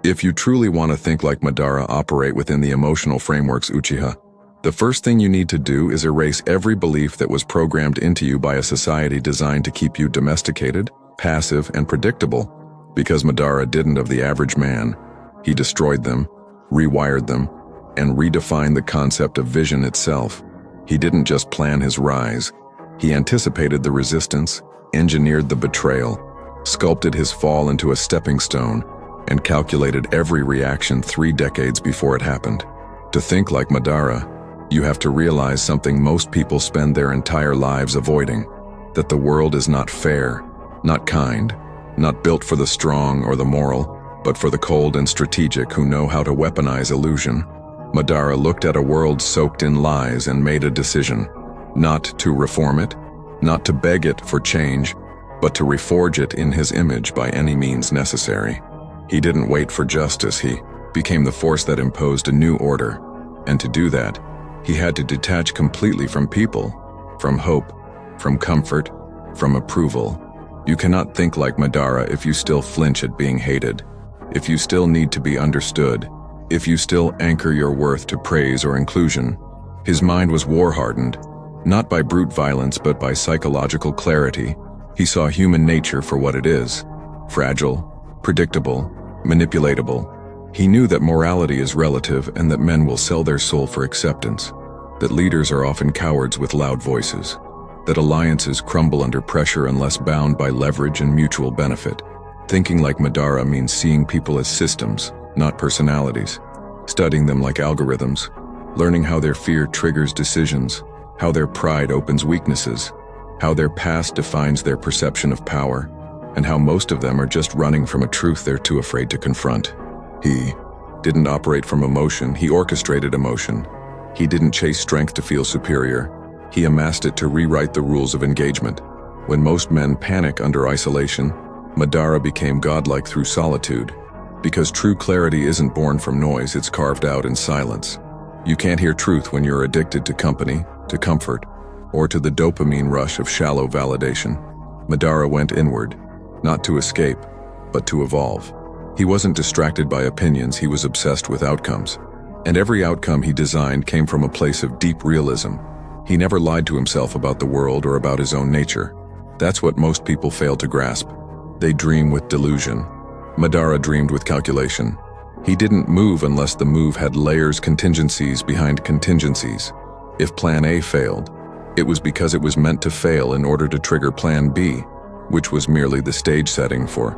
If you truly want to think like Madara, operate within the emotional frameworks Uchiha, the first thing you need to do is erase every belief that was programmed into you by a society designed to keep you domesticated, passive, and predictable. Because Madara didn't of the average man, he destroyed them, rewired them, and redefined the concept of vision itself. He didn't just plan his rise. He anticipated the resistance, engineered the betrayal, sculpted his fall into a stepping stone, and calculated every reaction 3 decades before it happened. To think like Madara, you have to realize something most people spend their entire lives avoiding: that the world is not fair, not kind, not built for the strong or the moral, but for the cold and strategic who know how to weaponize illusion. Madara looked at a world soaked in lies and made a decision: not to reform it, not to beg it for change, but to reforge it in his image by any means necessary. He didn't wait for justice, he became the force that imposed a new order. And to do that, he had to detach completely from people, from hope, from comfort, from approval. You cannot think like Madara if you still flinch at being hated, if you still need to be understood, if you still anchor your worth to praise or inclusion. His mind was war-hardened, not by brute violence but by psychological clarity. He saw human nature for what it is: fragile, predictable, manipulatable. He knew that morality is relative and that men will sell their soul for acceptance, that leaders are often cowards with loud voices, that alliances crumble under pressure unless bound by leverage and mutual benefit. Thinking like Madara means seeing people as systems, not personalities, studying them like algorithms, learning how their fear triggers decisions, how their pride opens weaknesses, how their past defines their perception of power, and how most of them are just running from a truth they're too afraid to confront. He didn't operate from emotion, he orchestrated emotion. He didn't chase strength to feel superior. He amassed it to rewrite the rules of engagement. When most men panic under isolation, Madara became godlike through solitude. Because true clarity isn't born from noise, it's carved out in silence. You can't hear truth when you're addicted to company, to comfort, or to the dopamine rush of shallow validation. Madara went inward, not to escape, but to evolve. He wasn't distracted by opinions, he was obsessed with outcomes. And every outcome he designed came from a place of deep realism. He never lied to himself about the world or about his own nature. That's what most people fail to grasp. They dream with delusion. Madara dreamed with calculation. He didn't move unless the move had layers, contingencies behind contingencies. If Plan A failed, it was because it was meant to fail in order to trigger Plan B, which was merely the stage setting for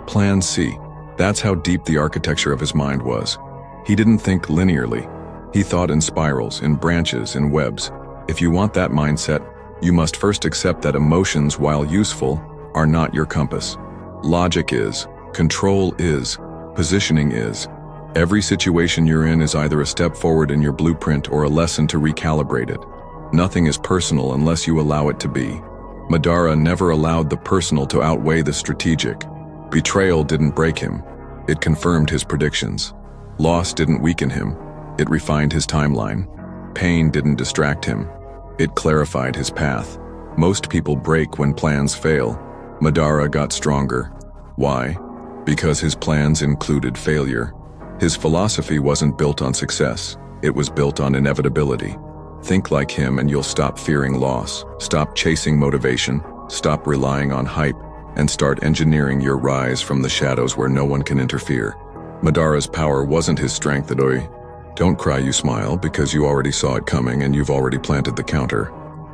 Plan C. That's how deep the architecture of his mind was. He didn't think linearly. He thought in spirals, in branches, in webs. If you want that mindset, you must first accept that emotions, while useful, are not your compass. Logic is, control is, positioning is. Every situation you're in is either a step forward in your blueprint or a lesson to recalibrate it. Nothing is personal unless you allow it to be. Madara never allowed the personal to outweigh the strategic. Betrayal didn't break him. It confirmed his predictions. Loss didn't weaken him. It refined his timeline. Pain didn't distract him. It clarified his path. Most people break when plans fail. Madara got stronger. Why? Because his plans included failure. His philosophy wasn't built on success. It was built on inevitability. Think like him and you'll stop fearing loss, stop chasing motivation, stop relying on hype, and start engineering your rise from the shadows where no one can interfere. Madara's power wasn't his strength at all. Don't cry, you smile, because you already saw it coming and you've already planted the counter.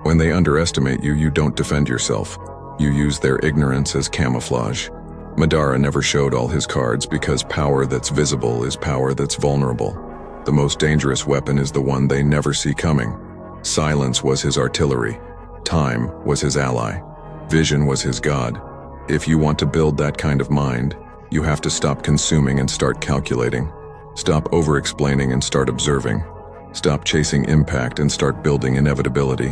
When they underestimate you, you don't defend yourself. You use their ignorance as camouflage. Madara never showed all his cards because power that's visible is power that's vulnerable. The most dangerous weapon is the one they never see coming. Silence was his artillery. Time was his ally. Vision was his god. If you want to build that kind of mind, you have to stop consuming and start calculating. Stop over-explaining and start observing. Stop chasing impact and start building inevitability.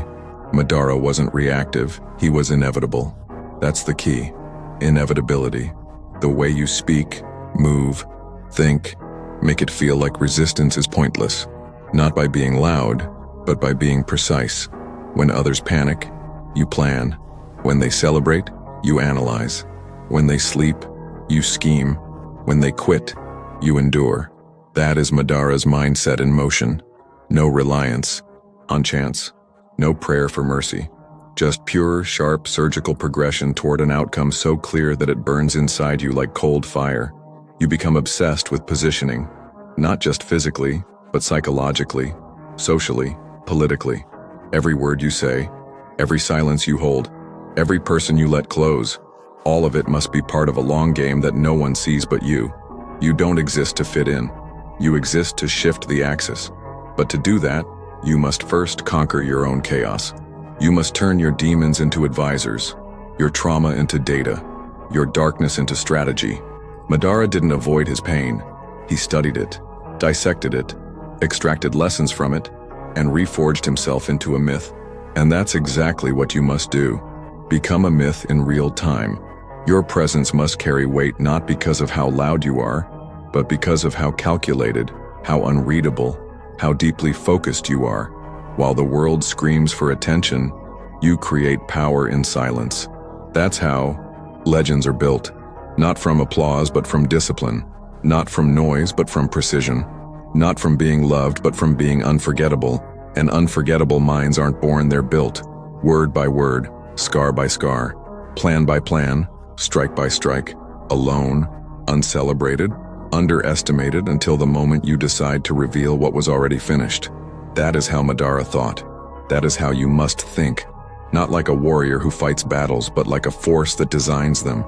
Madara wasn't reactive, he was inevitable. That's the key. Inevitability. The way you speak, move, think, make it feel like resistance is pointless. Not by being loud, but by being precise. When others panic, you plan. When they celebrate, you analyze. When they sleep, you scheme. When they quit, You endure. That is Madara's mindset in motion. No reliance on chance. No prayer for mercy. Just pure, sharp, surgical progression toward an outcome so clear that it burns inside you like cold fire. You become obsessed with positioning, not just physically, but psychologically, socially, politically. Every word you say, every silence you hold, every person you let close, all of it must be part of a long game that no one sees but you. You don't exist to fit in. You exist to shift the axis. But to do that, you must first conquer your own chaos. You must turn your demons into advisors, your trauma into data, your darkness into strategy. Madara didn't avoid his pain. He studied it, dissected it, extracted lessons from it, and reforged himself into a myth. And that's exactly what you must do. Become a myth in real time. Your presence must carry weight not because of how loud you are, but because of how calculated, how unreadable, how deeply focused you are. While the world screams for attention, you create power in silence. That's how legends are built. Not from applause, but from discipline. Not from noise, but from precision. Not from being loved, but from being unforgettable. And unforgettable minds aren't born, they're built. Word by word, scar by scar, plan by plan, strike by strike, alone, uncelebrated, underestimated until the moment you decide to reveal what was already finished. That is how Madara thought. That is how you must think. Not like a warrior who fights battles, but like a force that designs them.